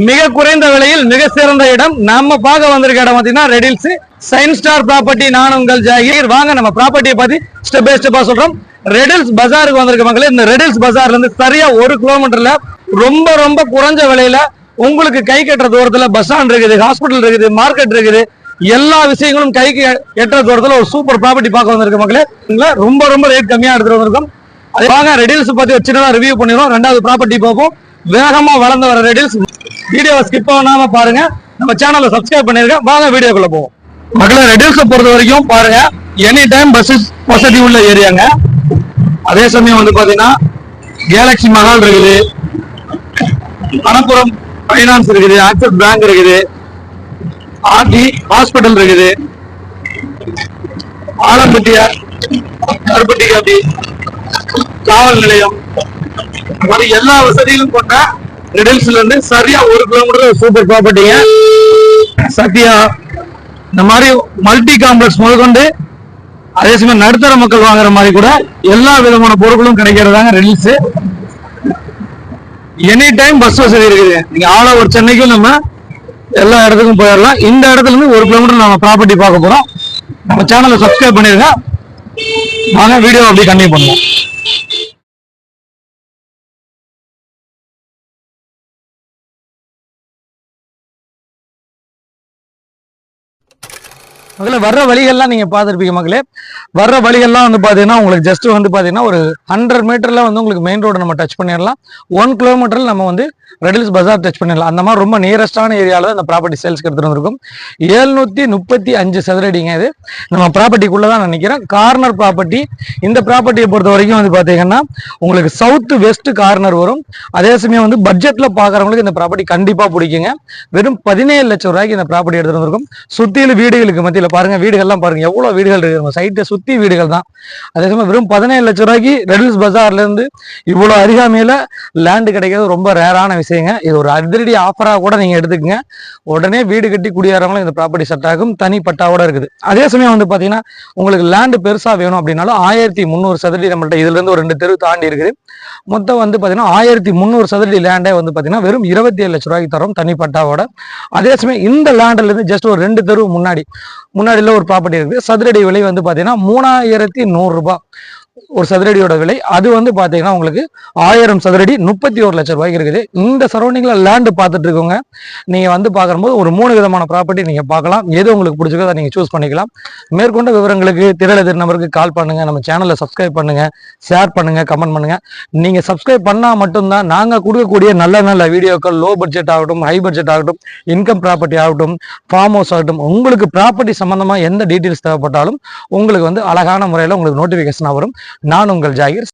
மிக குறைந்த விலையில் மிக சிறந்த இடம். நம்ம பார்க்க வந்திருக்க இடம் பார்த்தீங்கன்னா ரெடில்ஸ் சைன் ஸ்டார் ப்ராப்பர்ட்டி. நான் உங்கள் ஜாகீர். வாங்க நம்ம ப்ராப்பர்ட்டியை பத்தி ஸ்டெப் பை ஸ்டெப்பா சொல்றோம். ரெடில்ஸ் பஜாருக்கு வந்திருக்க மக்களே, இந்த ரெடில்ஸ் பஜார்ல இருந்து சரியா 1 கிலோமீட்டர்ல ரொம்ப ரொம்ப குறைஞ்ச விலையில உங்களுக்கு கை கட்டுற தூரத்துல பஸ் ஸ்டாண்ட் இருக்குது, ஹாஸ்பிட்டல் இருக்குது, மார்க்கெட் இருக்குது, எல்லா விஷயங்களும் கைக்கு எட்டுற தூரத்துல ஒரு சூப்பர் ப்ராப்பர்ட்டி பார்க்க வந்திருக்க மக்களே. ரொம்ப ரொம்ப ரேட் கம்மியா எடுத்துட்டு வந்திருக்கோம். அது வாங்க ரெடில்ஸ் பத்தி ஒரு சின்னதா ரிவ்யூ பண்ணிடுவோம். 2வது ப்ராப்பர்ட்டி பார்ப்போம். வேகமா வளர்ந்து வர ரெடில்ஸ். வீடியோவை ஸ்கிப் பண்ணாம பாருங்க. நம்ம சேனலை சப்ஸ்கிரைப் பண்ணிருக்கேன். வாங்க வீடியோக்குள்ள போவோம். மக்களே, ரெடில்ஸை பொறுத்த வரைக்கும் பாருங்க, எனி டைம் பஸ் வசதி உள்ள ஏரியாங்க. அதே சமயம் வந்து பாத்தீங்கன்னா கேலக்சி மஹால் இருக்குது, மணப்புரம் பைனான்ஸ் இருக்குது, ஆக்சிஸ் பேங்க் இருக்குது, ஆர்டி ஹாஸ்பிட்டல் இருக்குது, ஆலம்பட்டியார் கருப்பட்டி காப்பி காவல் நிலையம், மாதிரி எல்லா வசதிகளும் கொண்ட ரெடில்ஸ்ல இருந்து சரியா 1 கிலோமீட்டர் சூப்பர் ப்ராப்பர்ட்டிங்க. சத்யா இந்த மாதிரி மல்டி காம்ப்ளெக்ஸ் முதற்கொண்டு அதே சமயம் நடுத்தர மக்கள் வாங்குற மாதிரி கூட எல்லா விதமான பொருட்களும் கிடைக்கிறதாங்க ரெடில்ஸ். எனி டைம் பஸ் வசதி இருக்குது. நீங்க ஆல் ஓவர் சென்னைக்கும் நம்ம எல்லா இடத்துக்கும் போயிடலாம். இந்த இடத்துல இருந்து 1 கிலோமீட்டர் நம்ம ப்ராப்பர்ட்டி பார்க்க போறோம். நம்ம சேனலை சப்ஸ்கிரைப் பண்ணிருங்க. வாங்க வீடியோ அப்படி கண்டினியூ பண்ணுவோம். மக்களே, வர்ற வழிகள்லாம் நீங்க பார்த்துருப்பீங்க மக்களே. வர்ற வழிகள்லாம் வந்து பாத்தீங்கன்னா உங்களுக்கு ஜஸ்ட் வந்து பாத்தீங்கன்னா ஒரு 100 மீட்டர்ல வந்து உங்களுக்கு மெயின் ரோடு நம்ம டச் பண்ணிடலாம். 1 கிலோமீட்டர்ல நம்ம வந்து ரெடில்ஸ் பஜார் டச் பண்ணிடலாம். அந்த மாதிரி ரொம்ப நியரஸ்டான ஏரியாவில் தான் இந்த ப்ராப்பர்ட்டி சேல்ஸ்க்கு எடுத்துட்டு வந்திருக்கும். 735 சதுரடிங்க. இது நம்ம ப்ராப்பர்ட்டிக்குள்ள தான் நினைக்கிறேன். Corner property. இந்த ப்ராப்பர்ட்டியை பொறுத்த வரைக்கும் வந்து பாத்தீங்கன்னா உங்களுக்கு சவுத் வெஸ்ட் கார்னர் வரும். அதே சமயம் வந்து பட்ஜெட்ல பாக்குறவங்களுக்கு இந்த ப்ராப்பர்ட்டி கண்டிப்பா பிடிக்குங்க. வெறும் 17 லட்சம் ரூபாய்க்கு இந்த ப்ராப்பர்ட்டி எடுத்துட்டு வந்திருக்கும். சுத்தியில வீடுகளுக்கு மத்தியில பாருங்க, வீடுகள்லாம் பாருங்க எவ்வளவு வீடுகள் இருக்கு. சைட்டை சுத்தி வீடுகள் தான். அதே சமயம் வெறும் 17 லட்சம் ரூபாய்க்கு ரெடில்ஸ் பஜார்ல இருந்து இவ்வளவு அருகாமையில லேண்டு கிடைக்கிறது ரொம்ப ரேரான விஷயங்க. இது ஒரு அதிரடி ஆஃபரா கூட நீங்க எடுத்துக்கங்க. உடனே வீடு கட்டி குடியேறவங்களும் இந்த ப்ராப்பர்ட்டி செட் ஆகும். தனி பட்டாவோட இருக்குது. அதே சமயம் வந்து பாத்தீங்கன்னா உங்களுக்கு லேண்டு பெருசா வேணும் அப்படின்னாலும் 1300 சதுரடி நம்மள்ட்ட இதுல இருந்து ஒரு 2 தெரு தாண்டி இருக்குது. மொத்தம் வந்து பாத்தீங்கன்னா 1300 சதுரடி லேண்டே வந்து பாத்தீங்கன்னா வெறும் 27 லட்சம் ரூபாய்க்கு தரும் தனி பட்டாவோட. அதே சமயம் இந்த லேண்ட்ல இருந்து ஜஸ்ட் ஒரு 2 தெரு முன்னாடில ஒரு ப்ராப்பர்ட்டி இருக்குது. சதுரடி விலை வந்து பாத்தீங்கன்னா 3100 ரூபாய் ஒரு சதுரடியோட விலை. அது வந்து பாத்தீங்கன்னா உங்களுக்கு 1000 சதுரடி 31 லட்சம் ரூபாய்க்கு இருக்குது. இந்த சரௌண்டிங்ல லேண்டு பார்த்துட்டு இருக்கோங்க. நீங்க வந்து பார்க்கும்போது ஒரு 3 விதமான ப்ராப்பர்ட்டி நீங்க பார்க்கலாம். எது உங்களுக்கு பிடிச்சிருக்கோ அதை நீங்க சூஸ் பண்ணிக்கலாம். மேற்கொண்ட விவரங்களுக்கு திரளதிர் நம்பருக்கு கால் பண்ணுங்க. நம்ம சேனலை சப்ஸ்கிரைப் பண்ணுங்க, ஷேர் பண்ணுங்க, கமெண்ட் பண்ணுங்க. நீங்க சப்ஸ்கிரைப் பண்ணா மட்டும்தான் நாங்க கொடுக்கக்கூடிய நல்ல நல்ல வீடியோக்கள், லோ பட்ஜெட் ஆகட்டும், ஹை பட்ஜெட் ஆகட்டும், இன்கம் ப்ராப்பர்ட்டி ஆகட்டும், ஃபார்ம் ஹவுஸ் ஆகட்டும், உங்களுக்கு ப்ராப்பர்ட்டி சம்பந்தமா எந்த டீட்டெயில்ஸ் தேவைப்பட்டாலும் உங்களுக்கு வந்து அழகான முறையில் உங்களுக்கு நோட்டிபிகேஷன் வரும். நான் உங்கள் ஜாகீர்.